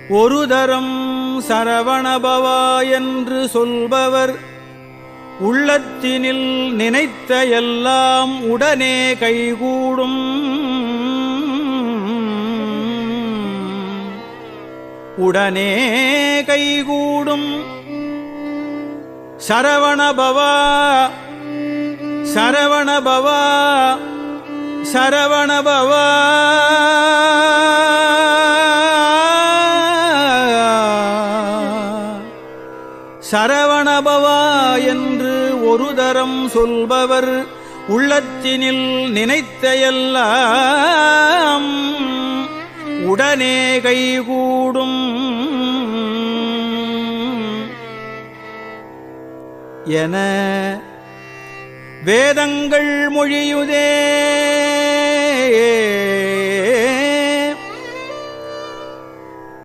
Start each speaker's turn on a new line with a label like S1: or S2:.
S1: ஒரு தரம் சரவணபவா என்று சொல்பவர் உள்ளத்தினில் நினைத்த எல்லாம் உடனே கைகூடும். உடனே கைகூடும். சரவணபவா சரவணபவா சரவணபவா சரவணபவா என்று ஒரு தரம் சொல்பவர் உள்ளத்தினில் நினைத்த எல்லாம் உடனே கைகூடும் என வேதங்கள் மொழியுதே.